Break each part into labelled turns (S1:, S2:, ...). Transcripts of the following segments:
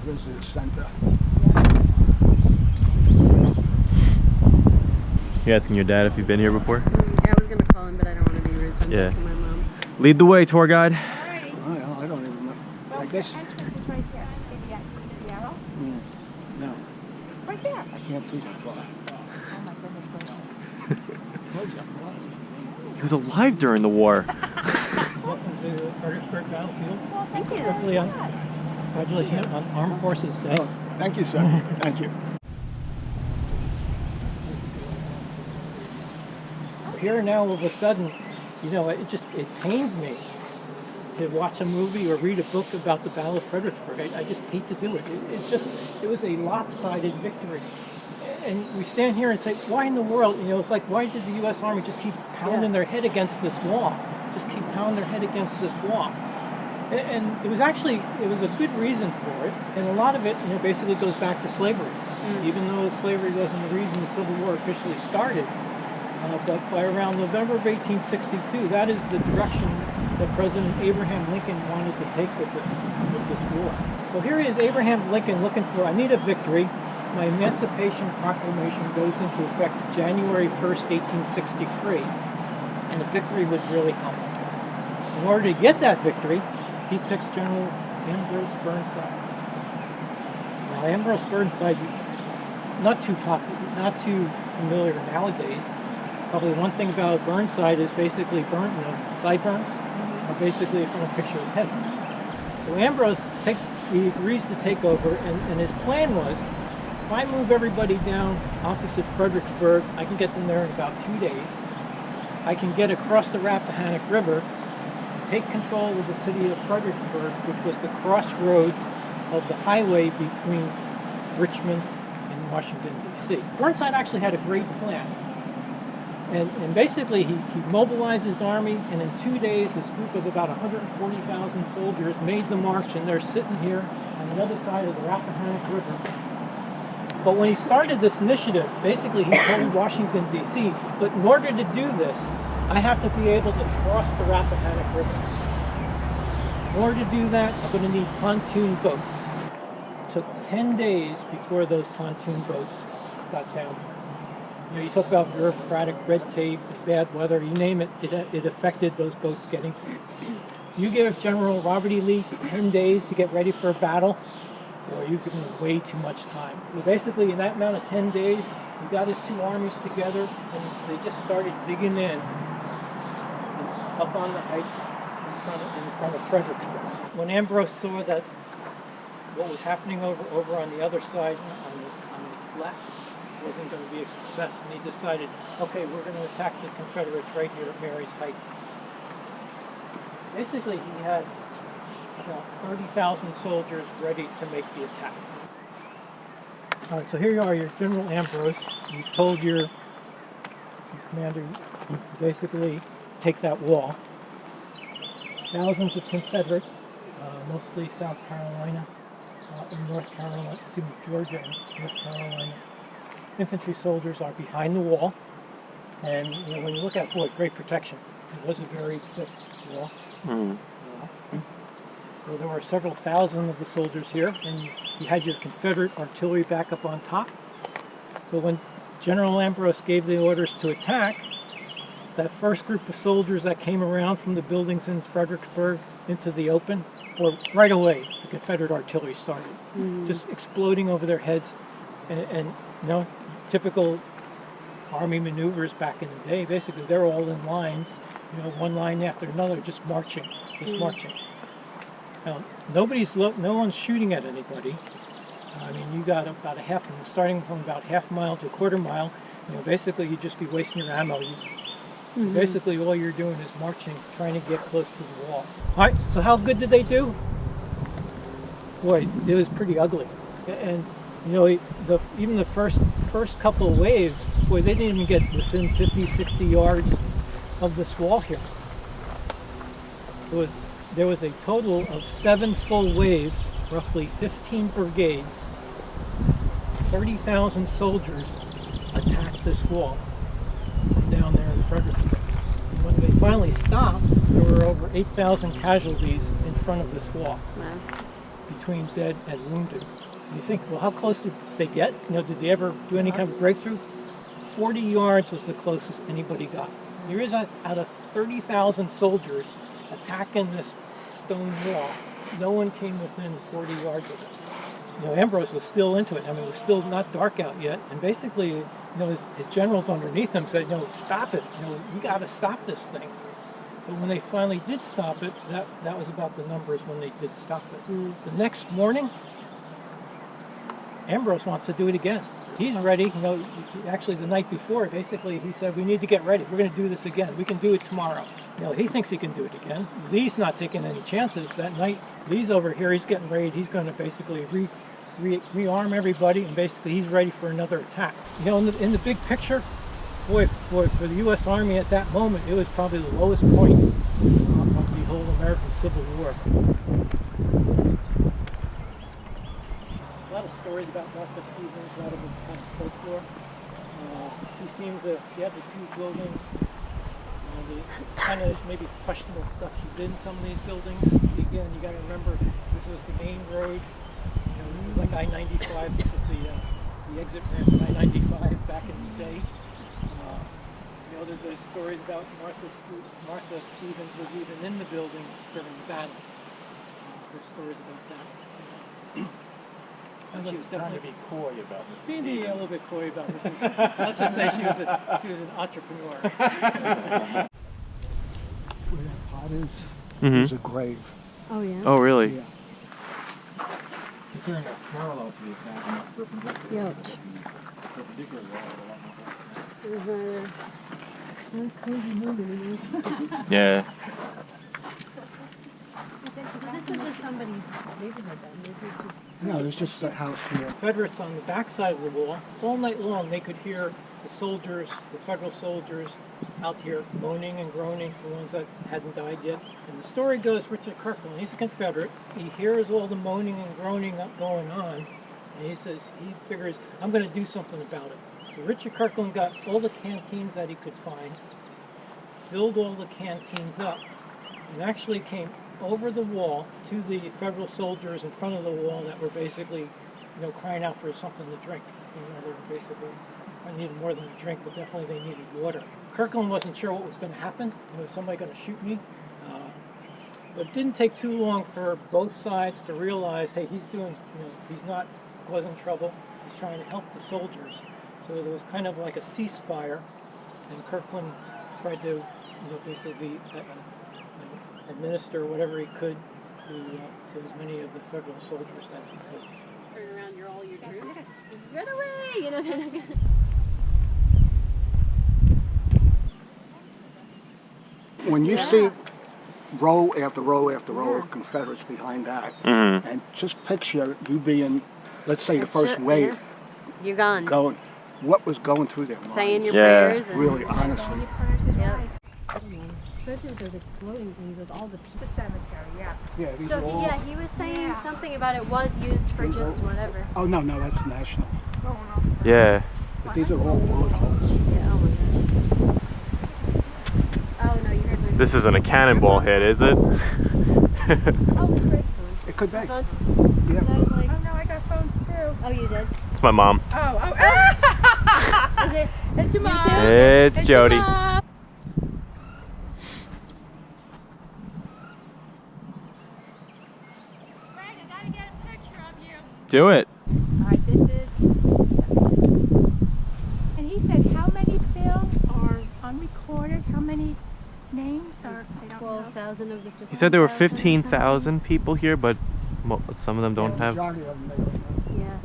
S1: visitor center.
S2: You asking your dad if you've been here before?
S3: Yeah, I was gonna call him, but I don't want to be rude, so I'm texting my mom.
S2: Lead the way, tour guide.
S1: Well, I don't even know.
S4: Well,
S1: I guess.
S4: the entrance is right there. See the arrow?
S1: No,
S4: Right there.
S1: I can't see that far.
S4: Oh my goodness gracious.
S2: He was alive during the war.
S5: Welcome to Fredericksburg Battlefield.
S4: Well, thank you.
S5: Congratulations on Armed Forces Day.
S1: Oh, thank you, sir. Thank you.
S5: Here now, all of a sudden, you know, it pains me to watch a movie or read a book about the Battle of Fredericksburg. I just hate to do it. It was a lopsided victory. And we stand here and say, why in the world, you know, it's like, why did the U.S. Army just keep pounding their head against this wall? Just keep pounding their head against this wall. And it was a good reason for it. And a lot of it, you know, basically goes back to slavery. Even though slavery wasn't the reason the Civil War officially started. But by around November of 1862, that is the direction that President Abraham Lincoln wanted to take with this war. So here is Abraham Lincoln looking for, I need a victory. My Emancipation Proclamation goes into effect January 1st, 1863. And the victory was really humble. In order to get that victory, he picks General Ambrose Burnside. Now, Ambrose Burnside, not too familiar nowadays. Probably one thing about Burnside is basically sideburns are basically from a picture of heaven. So Ambrose he agrees to take over, and his plan was, if I move everybody down opposite Fredericksburg, I can get them there in about 2 days. I can get across the Rappahannock River, take control of the city of Fredericksburg, which was the crossroads of the highway between Richmond and Washington, D.C. Burnside actually had a great plan. And basically, he mobilized his army, and in 2 days, this group of about 140,000 soldiers made the march, and they're sitting here on the other side of the Rappahannock River. But when he started this initiative, basically he told Washington, D.C., but in order to do this, I have to be able to cross the Rappahannock River. In order to do that, I'm going to need pontoon boats. It took 10 days before those pontoon boats got down here. You know, you talk about bureaucratic red tape, bad weather, you name it, it affected those boats getting here. You give General Robert E. Lee 10 days to get ready for a battle, or you give him way too much time. So basically, in that amount of 10 days, he got his two armies together, and they just started digging in up on the heights in front of Fredericksburg. When Ambrose saw that what was happening over on the other side, on his left, wasn't going to be a success, and he decided, okay, we're going to attack the Confederates right here at Mary's Heights. Basically, he had about 30,000 soldiers ready to make the attack. All right, so here you are, your General Ambrose. You told your commander, you basically take that wall. Thousands of Confederates, mostly South Carolina and North Carolina, Georgia and North Carolina. Infantry soldiers are behind the wall, and you know, when you look at great protection. It was a very thick wall. So there were several thousand of the soldiers here, and you had your Confederate artillery back up on top. But when General Ambrose gave the orders to attack, that first group of soldiers that came around from the buildings in Fredericksburg into the open, or right away, the Confederate artillery started, just exploding over their heads, and you know, typical Army maneuvers back in the day. Basically, they're all in lines, you know, one line after another, just marching. Now, no one's shooting at anybody. I mean, you got about starting from about half a mile to a quarter mile. You know, basically, you'd just be wasting your ammo. Basically, all you're doing is marching, trying to get close to the wall. All right. So, how good did they do? Boy, it was pretty ugly, and you know, even the first couple of waves, boy, they didn't even get within 50, 60 yards of this wall here. There was a total of 7 full waves, roughly 15 brigades, 30,000 soldiers attacked this wall down there in Fredericksburg. When they finally stopped, there were over 8,000 casualties in front of this wall.
S3: Wow.
S5: between dead and wounded. And you think, well, how close did they get? You know, did they ever do any kind of breakthrough? 40 yards was the closest anybody got. There is out of 30,000 soldiers attacking this stone wall, no one came within 40 yards of it. You know, Ambrose was still into it. I mean, it was still not dark out yet, and basically, you know, his generals underneath him said, you know, stop it. You know, we got to stop this thing. So when they finally did stop it, that was about the numbers when they did stop it. The next morning, Ambrose wants to do it again. He's ready. You know, actually the night before, basically, he said, we need to get ready. We're going to do this again. We can do it tomorrow. You know, he thinks he can do it again. Lee's not taking any chances. That night, Lee's over here. He's getting ready. He's going to basically rearm everybody, and basically he's ready for another attack. You know, in the big picture, boy, for the U.S. Army at that moment, it was probably the lowest point of the whole American Civil War. A lot of stories about Martha Stevens, a lot of it's kind of folklore. She had the two buildings, the kind of maybe questionable stuff she did in some of these buildings. Again, you got to remember, this was the main road. You know, this is like I-95. This is the exit ramp of I-95 back in the day. You know, there's stories about Martha Stevens was even in the building during the battle. There's stories about that. She was
S6: trying to be coy about this.
S5: Being a little bit coy about this. Let's just say she was an entrepreneur.
S1: Where that pot is,
S2: Mm-hmm.
S1: there's a grave.
S3: Oh yeah.
S2: Oh, really?
S1: Yeah.
S6: Considering that's parallel to the attack and not perpendicular.
S3: Ouch.
S6: Perpendicular wall, a lot more.
S3: It was a crazy movie.
S2: Yeah.
S3: So this was just somebody's neighborhood then. This is just.
S1: No, there's just a house here.
S5: Confederates on the backside of the wall, all night long they could hear the soldiers, the federal soldiers out here moaning and groaning, the ones that hadn't died yet. And the story goes, Richard Kirkland, he's a Confederate, he hears all the moaning and groaning going on, and he says, he figures, I'm going to do something about it. So Richard Kirkland got all the canteens that he could find, filled all the canteens up, and actually came over the wall to the federal soldiers in front of the wall that were basically, you know, crying out for something to drink. You know, they were basically, I needed more than a drink, but definitely they needed water. Kirkland wasn't sure what was going to happen. You know, was somebody going to shoot me? But it didn't take too long for both sides to realize, hey, he's doing, you know, he's not causing trouble. He's trying to help the soldiers. So there was kind of like a ceasefire, and Kirkland tried to, you know, basically administer whatever he could to as many of the federal soldiers as he could.
S3: Turn around, you're all your troops. Run away! You know, they're not gonna.
S1: When you see row after row after row of Confederates behind that,
S2: Mm-hmm.
S1: and just picture you being, let's say, the
S3: That's
S1: first
S3: it,
S1: wave,
S3: You're gone.
S1: going, what was going through their minds?
S3: Saying your
S2: Yeah.
S3: prayers. And
S1: Really, honestly.
S3: Yep. Especially with those exploding things with all the
S4: It's
S3: people.
S4: a cemetery, yeah.
S1: Yeah, these
S3: So
S1: are all,
S3: he was saying something about it was used for just whatever.
S1: oh no, that's national.
S4: Going off.
S2: Yeah.
S1: But these are all bullet holes.
S3: Yeah, oh my gosh. Oh no, you heard me.
S2: This isn't a cannonball hit, is it?
S3: Oh, Fred's
S1: It could be.
S3: phone.
S1: Yeah.
S3: I was like,
S4: Oh no, I got phones too.
S3: oh, you did?
S2: It's my mom.
S4: Oh.
S3: Is it?
S4: It's your mom.
S2: It's Jody. Do it.
S4: Alright, this is. And he said how many, Bill, are unrecorded? How many names are? They don't know.
S3: 12,000 of the.
S2: He said there were 15,000 people here, but some of them don't have.
S1: Majority of them, they don't know.
S3: Yeah.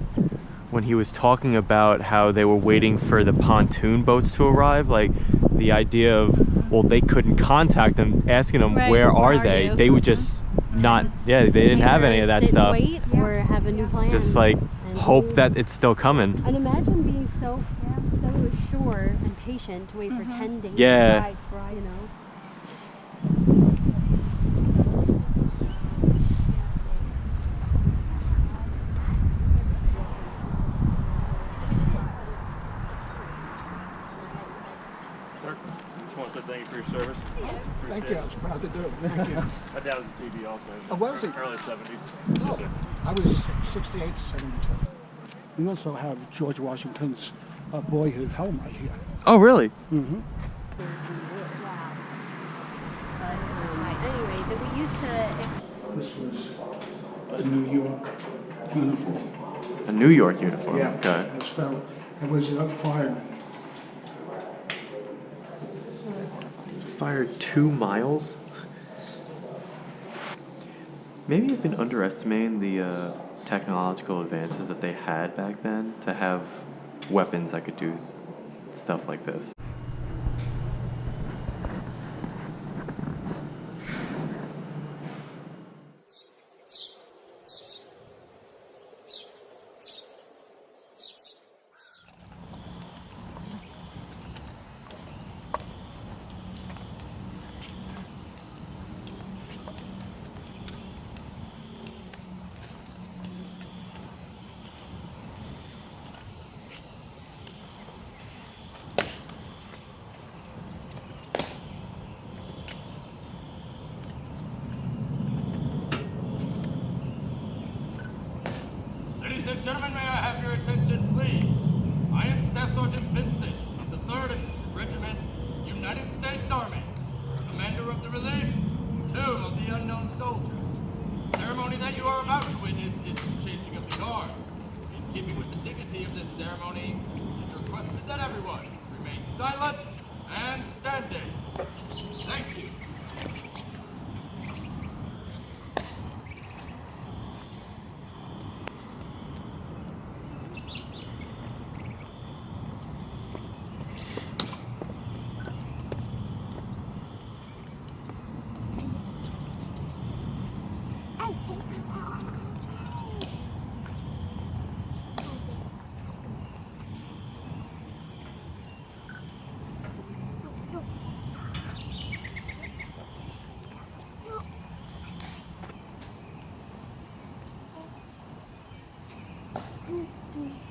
S2: When he was talking about how they were waiting for the pontoon boats to arrive, like the idea of, well, they couldn't contact them, asking them,
S3: Right,
S2: where
S3: where
S2: are
S3: are
S2: they?
S3: you?
S2: They would just not, yeah, they didn't have any of that
S3: Sit and
S2: stuff.
S3: Wait or have a new plan.
S2: Just like
S3: And
S2: hope that it's still coming.
S3: And imagine being so assured and patient to wait for 10 days.
S2: Yeah.
S4: Right, right.
S3: You know.
S6: Sir, just want to say thank you for your service.
S1: Thank you, I was proud to do it. Thank you.
S6: My dad was a CB also.
S1: Oh, was he?
S6: Early 70s.
S1: Oh, I was 68 to 72. We also have George Washington's boyhood helmet here.
S2: Oh, really?
S1: Mm-hmm.
S3: Wow. Anyway, that we used to.
S1: This was a New York uniform.
S2: A New York uniform.
S1: Yeah.
S2: Okay.
S1: It was a fireman.
S2: It's fired 2 miles. Maybe I've been underestimating the technological advances that they had back then to have weapons that could do stuff like this.
S7: Ladies and gentlemen, may I have your attention, please? I am Staff Sergeant Vincent of the 3rd Regiment, United States Army, commander of the relief, Tomb of the Unknown Soldier. The ceremony that you are about to witness is the changing of the guard. In keeping with the dignity of this ceremony, it is requested that everyone remain silent and standing. Thank you.
S4: Mm-hmm.